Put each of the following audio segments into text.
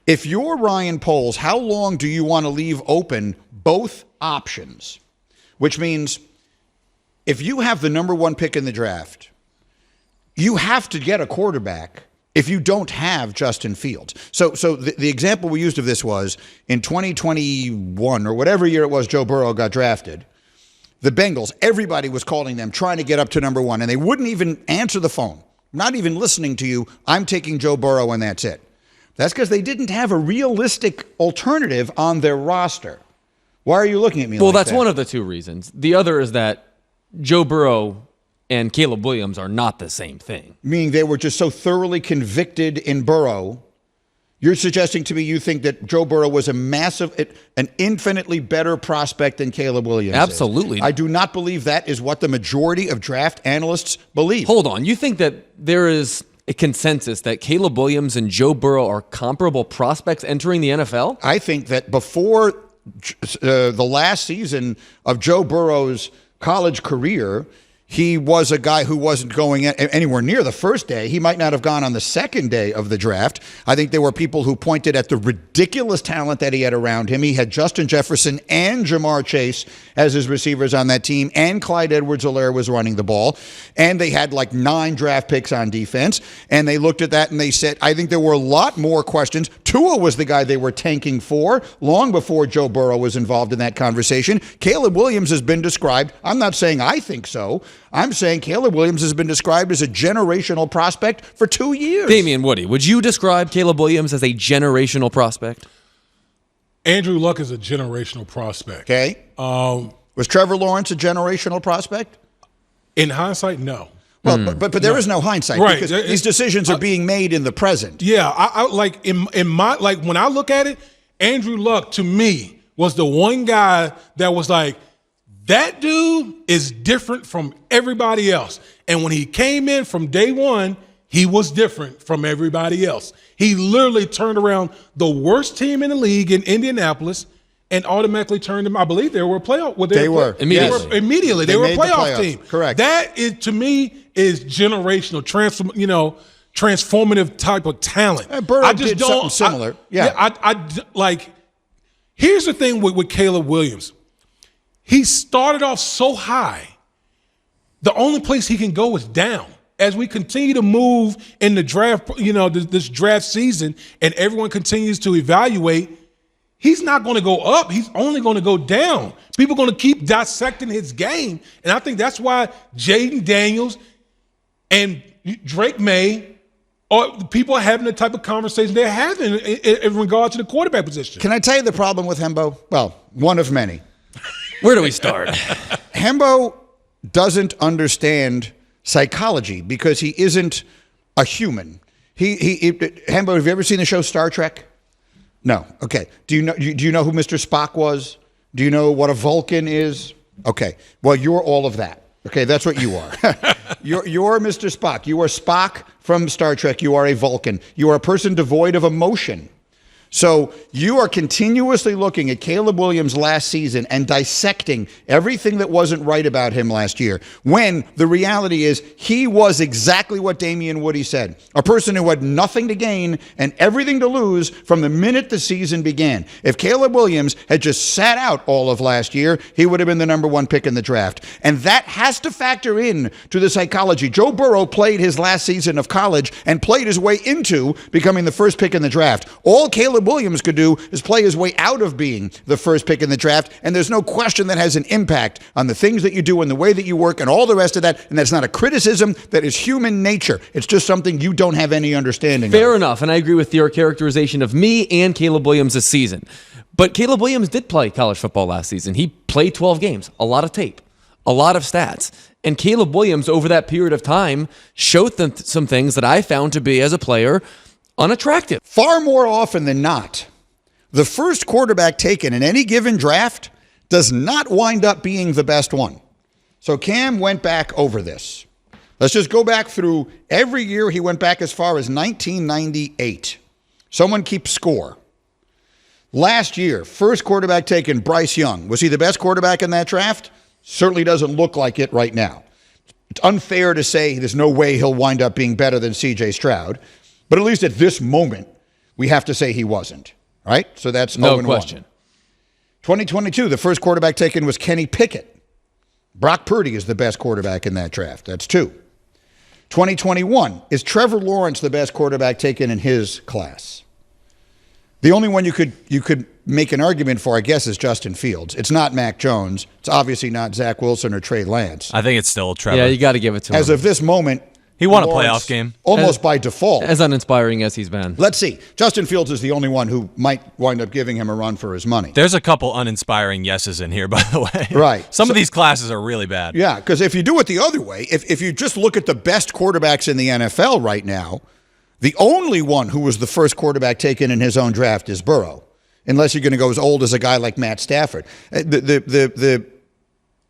If you're Ryan Poles, how long do you want to leave open both options? Which means if you have the number one pick in the draft, you have to get a quarterback if you don't have Justin Fields. So the example we used of this was in 2021 or whatever year it was Joe Burrow got drafted, the Bengals, everybody was calling them, trying to get up to number one, and they wouldn't even answer the phone, not even listening to you. I'm taking Joe Burrow, and that's it. That's because they didn't have a realistic alternative on their roster. Why are you looking at me well, like that? Well, that's one of the two reasons. The other is that Joe Burrow and Caleb Williams are not the same thing. Meaning they were just so thoroughly convicted in Burrow. You're suggesting to me you think that Joe Burrow was an infinitely better prospect than Caleb Williams Absolutely. is. I do not believe that is what the majority of draft analysts believe. Hold on. You think that there is a consensus that Caleb Williams and Joe Burrow are comparable prospects entering the NFL? I think that before the last season of Joe Burrow's college career, he was a guy who wasn't going anywhere near the first day. He might not have gone on the second day of the draft. I think there were people who pointed at the ridiculous talent that he had around him. He had Justin Jefferson and Jamar Chase as his receivers on that team, and Clyde Edwards-Helaire was running the ball. And they had like 9 draft picks on defense. And they looked at that and they said, I think there were a lot more questions. Tua was the guy they were tanking for long before Joe Burrow was involved in that conversation. Caleb Williams has been described, I'm not saying I think so, I'm saying Caleb Williams has been described as a generational prospect for 2 years. Damian Woody, would you describe Caleb Williams as a generational prospect? Andrew Luck is a generational prospect. Okay. Was Trevor Lawrence a generational prospect? In hindsight, no. Well, but there is no hindsight, right? Because these decisions are being made in the present. Yeah, I like in my when I look at it, Andrew Luck to me was the one guy that was like, that dude is different from everybody else. And when he came in from day one, he was different from everybody else. He literally turned around the worst team in the league in Indianapolis and automatically turned them. I believe they were a playoff. Well, they were. Immediately. Immediately. They were a playoff team. Correct. That is, to me, is generational, transformative type of talent. Burrow did something similar. Here's the thing with Caleb Williams. He started off so high. The only place he can go is down. As we continue to move in the draft, this draft season, and everyone continues to evaluate, he's not going to go up. He's only going to go down. People are going to keep dissecting his game. And I think that's why Jaden Daniels and Drake May, or people are having the type of conversation they're having in regard to the quarterback position. Can I tell you the problem with Hembo? Well, one of many. Where do we start? Hembo doesn't understand psychology because he isn't a human. Hembo, have you ever seen the show Star Trek? No. Okay. Do you know who Mr. Spock was? Do you know what a Vulcan is? Okay. Well, you're all of that. Okay, that's what you are. You're Mr. Spock. You are Spock from Star Trek. You are a Vulcan. You are a person devoid of emotion. So you are continuously looking at Caleb Williams last season and dissecting everything that wasn't right about him last year, when the reality is he was exactly what Damian Woody said, a person who had nothing to gain and everything to lose from the minute the season began. If Caleb Williams had just sat out all of last year, he would have been the number one pick in the draft. And that has to factor in to the psychology. Joe Burrow played his last season of college and played his way into becoming the first pick in the draft. All Caleb Williams could do is play his way out of being the first pick in the draft, and there's no question that has an impact on the things that you do and the way that you work and all the rest of that, and that's not a criticism. That is human nature. It's just something you don't have any understanding of. Fair enough, and I agree with your characterization of me and Caleb Williams this season. But Caleb Williams did play college football last season. He played 12 games, a lot of tape, a lot of stats. And Caleb Williams, over that period of time, showed them some things that I found to be, as a player, unattractive. Far more often than not, the first quarterback taken in any given draft does not wind up being the best one. So Cam went back over this. Let's just go back through every year. He went back as far as 1998. Someone keep score. Last year, first quarterback taken, Bryce Young. Was he the best quarterback in that draft? Certainly doesn't look like it right now. It's unfair to say there's no way he'll wind up being better than C.J. Stroud. But at least at this moment, We have to say he wasn't, right? So that's No 0-1. question. 2022, the first quarterback taken was Kenny Pickett. Brock Purdy is the best quarterback in that draft. That's 2. 2021, is Trevor Lawrence the best quarterback taken in his class? The only one you could make an argument for, I guess, is Justin Fields. It's not Mac Jones. It's obviously not Zach Wilson or Trey Lance. I think it's still Trevor. Yeah, you got to give it to him. As of this moment, He won a Lawrence, playoff game. almost by default. As uninspiring as he's been. Let's see. Justin Fields is the only one who might wind up giving him a run for his money. There's a couple uninspiring yeses in here, by the way. Right. Some of these classes are really bad. Yeah, because if you do it the other way, if you just look at the best quarterbacks in the NFL right now, the only one who was the first quarterback taken in his own draft is Burrow, unless you're going to go as old as a guy like Matt Stafford.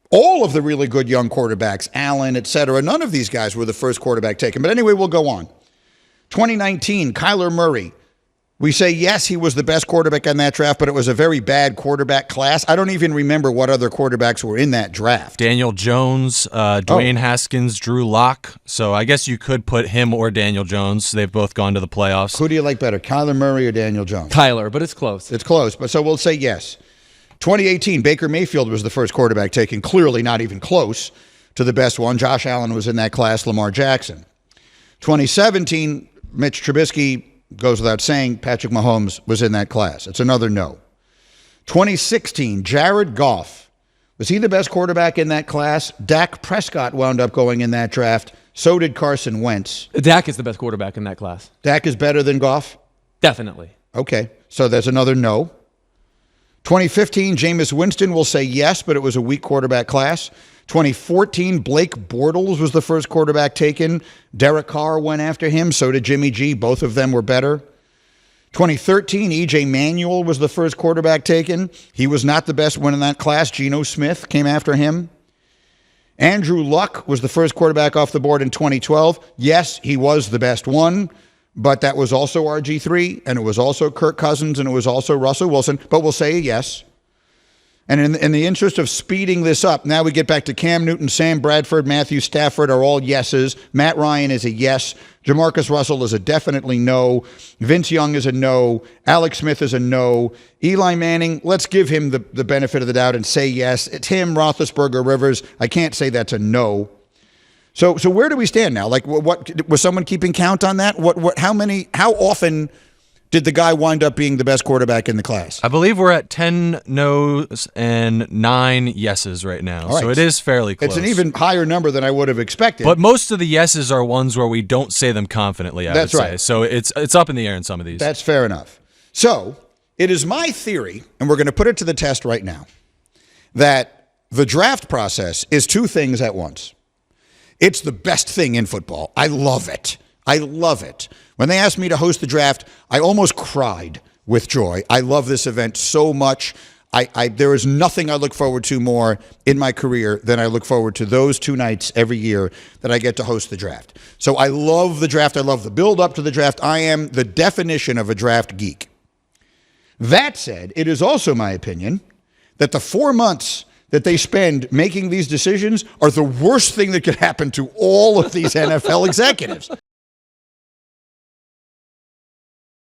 All of the really good young quarterbacks, Allen, et cetera, none of these guys were the first quarterback taken. But anyway, we'll go on. 2019, Kyler Murray. We say, yes, he was the best quarterback in that draft, but it was a very bad quarterback class. I don't even remember what other quarterbacks were in that draft. Daniel Jones, Dwayne Haskins, Drew Lock. So I guess you could put him or Daniel Jones. They've both gone to the playoffs. Who do you like better, Kyler Murray or Daniel Jones? Kyler, but it's close. It's close, but so we'll say yes. 2018, Baker Mayfield was the first quarterback taken, clearly not even close to the best one. Josh Allen was in that class, Lamar Jackson. 2017, Mitch Trubisky, goes without saying, Patrick Mahomes was in that class. It's another no. 2016, Jared Goff. Was he the best quarterback in that class? Dak Prescott wound up going in that draft. So did Carson Wentz. Dak is the best quarterback in that class. Dak is better than Goff? Definitely. Okay, so there's another no. 2015, Jameis Winston will say yes, but it was a weak quarterback class. 2014, Blake Bortles was the first quarterback taken. Derek Carr went after him. So did Jimmy G. Both of them were better. 2013, E.J. Manuel was the first quarterback taken. He was not the best one in that class. Geno Smith came after him. Andrew Luck was the first quarterback off the board in 2012. Yes, he was the best one, but that was also RG3, and it was also Kirk Cousins, and it was also Russell Wilson. But we'll say yes. And in the interest of speeding this up, now we get back to Cam Newton, Sam Bradford, Matthew Stafford are all yeses. Matt Ryan is a yes. Jamarcus Russell is a definitely no. Vince Young is a no. Alex Smith is a no. Eli Manning, let's give him the benefit of the doubt and say yes. It's him, Roethlisberger, Rivers. I can't say that's a no. So where do we stand now? Like, what was someone keeping count on that? How often did the guy wind up being the best quarterback in the class? I believe we're at 10 no's and 9 yeses right now. Right. So it is fairly close. It's an even higher number than I would have expected. But most of the yeses are ones where we don't say them confidently, I would say. right. So it's up in the air in some of these. That's fair enough. So it is my theory, and we're going to put it to the test right now, that the draft process is 2 things at once. It's the best thing in football. I love it. I love it. When they asked me to host the draft, I almost cried with joy. I love this event so much. There is nothing I look forward to more in my career than I look forward to those 2 nights every year that I get to host the draft. So I love the draft. I love the build up to the draft. I am the definition of a draft geek. That said, it is also my opinion that the 4 months that they spend making these decisions are the worst thing that could happen to all of these NFL executives.